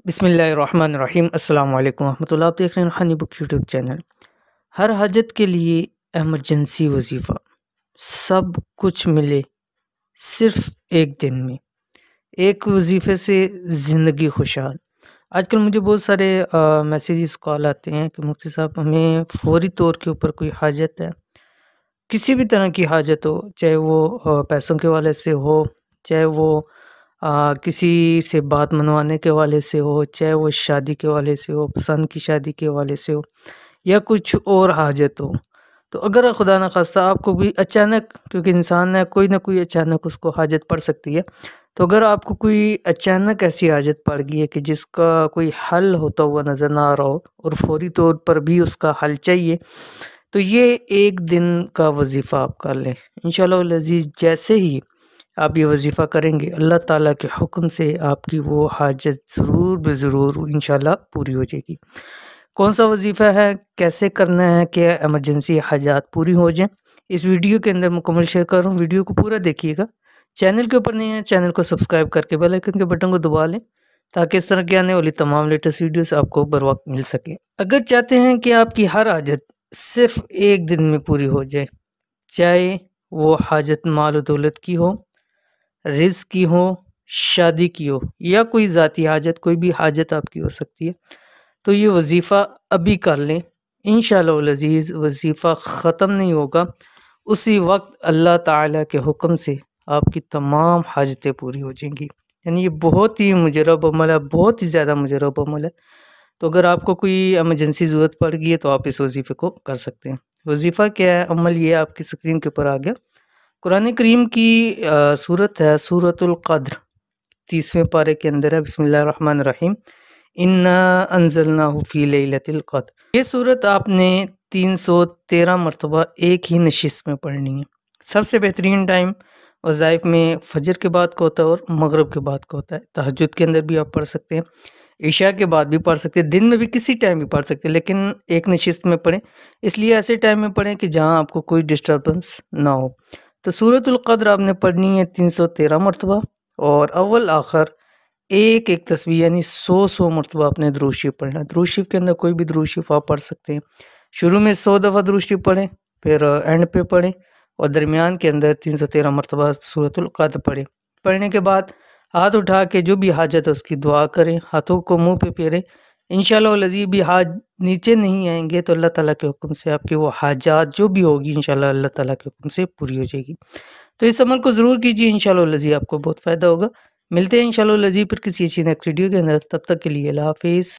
بسم اللہ الرحمن الرحیم۔ السلام علیکم ورحمۃ اللہ۔ آپ دیکھ رہے ہیں روحانی بک یوٹیوب چینل۔ ہر حاجت کے لیے ایمرجنسی وظیفہ، سب کچھ ملے صرف ایک دن میں، ایک وظیفے سے زندگی خوشحال۔ آج کل مجھے بہت سارے میسیجز کال آتے ہیں کہ مفتی صاحب ہمیں فوری طور کے اوپر کوئی حاجت ہے، کسی بھی طرح کی حاجت ہو، چاہے وہ پیسوں کے والے سے ہو، چاہے وہ کسی سے بات منوانے کے والے سے ہو، چاہے وہ شادی کے والے سے ہو، پسند کی شادی کے والے سے ہو، یا کچھ اور حاجت ہو۔ تو اگر خدا نخواستہ آپ کو بھی اچانک، کیونکہ انسان ہے کوئی نہ کوئی اچانک اس کو حاجت پڑ سکتی ہے، تو اگر آپ کو کوئی اچانک ایسی حاجت پڑ گئی ہے کہ جس کا کوئی حل ہوتا ہوا نظر نہ آ رہا ہو اور فوری طور پر بھی اس کا حل چاہیے، تو یہ ایک دن کا وظیفہ آپ کر لیں انشاءاللہ العزیز۔ جیسے ہی آپ یہ وظیفہ کریں گے، اللہ تعالیٰ کے حکم سے آپ کی وہ حاجت ضرور بضرور انشاءاللہ پوری ہو جائے گی۔ کون سا وظیفہ ہے، کیسے کرنا ہے کہ ایمرجنسی حاجات پوری ہو جائیں، اس ویڈیو کے اندر مکمل شیئر کر رہا ہوں۔ ویڈیو کو پورا دیکھیے گا۔ چینل کے اوپر نہیں ہے، چینل کو سبسکرائب کر کے بیل آئیکن کے بٹن کو دبا لیں تاکہ اس طرح کے آنے والی تمام لیٹسٹ ویڈیوز آپ کو بر وقت مل سکے۔ اگر چاہتے ہیں کہ آپ کی ہر حاجت صرف ایک دن میں پوری ہو جائے، چاہے وہ حاجت مال و دولت کی ہو، رزق کی ہو، شادی کی ہو، یا کوئی ذاتی حاجت، کوئی بھی حاجت آپ کی ہو سکتی ہے، تو یہ وظیفہ ابھی کر لیں انشاءاللہ العزیز۔ وظیفہ ختم نہیں ہوگا، اسی وقت اللہ تعالیٰ کے حکم سے آپ کی تمام حاجتیں پوری ہو جائیں گی۔ یعنی یہ بہت ہی مجرب عمل ہے، بہت ہی زیادہ مجرب عمل ہے۔ تو اگر آپ کو کوئی ایمرجنسی ضرورت پڑ گئی ہے تو آپ اس وظیفے کو کر سکتے ہیں۔ وظیفہ کیا ہے، عمل یہ آپ کی سکرین کے اوپر آ گیا۔ قرآن کریم کی سورت ہے سورۃ القدر، 30ویں پارے کے اندر ہے۔ بسم اللہ الرحمن الرحیم، انا انزلناہ فی لیلۃ القدر۔ یہ سورت آپ نے 313 مرتبہ ایک ہی نشست میں پڑھنی ہے۔ سب سے بہترین ٹائم وظائف میں فجر کے بعد کا ہوتا ہے اور مغرب کے بعد کا ہوتا ہے۔ تہجد کے اندر بھی آپ پڑھ سکتے ہیں، عشاء کے بعد بھی پڑھ سکتے ہیں، دن میں بھی کسی ٹائم بھی پڑھ سکتے ہیں، لیکن ایک نشست میں پڑھیں، اس لیے ایسے ٹائم میں پڑھیں کہ جہاں آپ کو کوئی ڈسٹربنس نہ ہو۔ تو سورۃ القدر آپ نے پڑھنی ہے 313 مرتبہ، اور اول آخر ایک ایک تسبیح یعنی 100 مرتبہ آپ نے درود شریف پڑھنا ہے۔ درود شریف کے اندر کوئی بھی درود شریف آپ پڑھ سکتے ہیں۔ شروع میں 100 دفعہ درود شریف پڑھیں، پھر اینڈ پہ پڑھیں، اور درمیان کے اندر 313 مرتبہ سورۃ القدر پڑھیں۔ پڑھنے کے بعد ہاتھ اٹھا کے جو بھی حاجت ہے اس کی دعا کریں، ہاتھوں کو منہ پہ پھیریں۔ انشاءاللہ العزیز بھی ہاتھ نیچے نہیں آئیں گے تو اللہ تعالیٰ کے حکم سے آپ کی وہ حاجات جو بھی ہوگی انشاءاللہ اللہ تعالیٰ کے حکم سے پوری ہو جائے گی۔ تو اس عمل کو ضرور کیجیے، انشاءاللہ العزیز آپ کو بہت فائدہ ہوگا۔ ملتے ہیں انشاءاللہ العزیز پھر کسی اچھی نیکسٹ ویڈیو کے اندر، تب تک کے لیے اللہ حافظ۔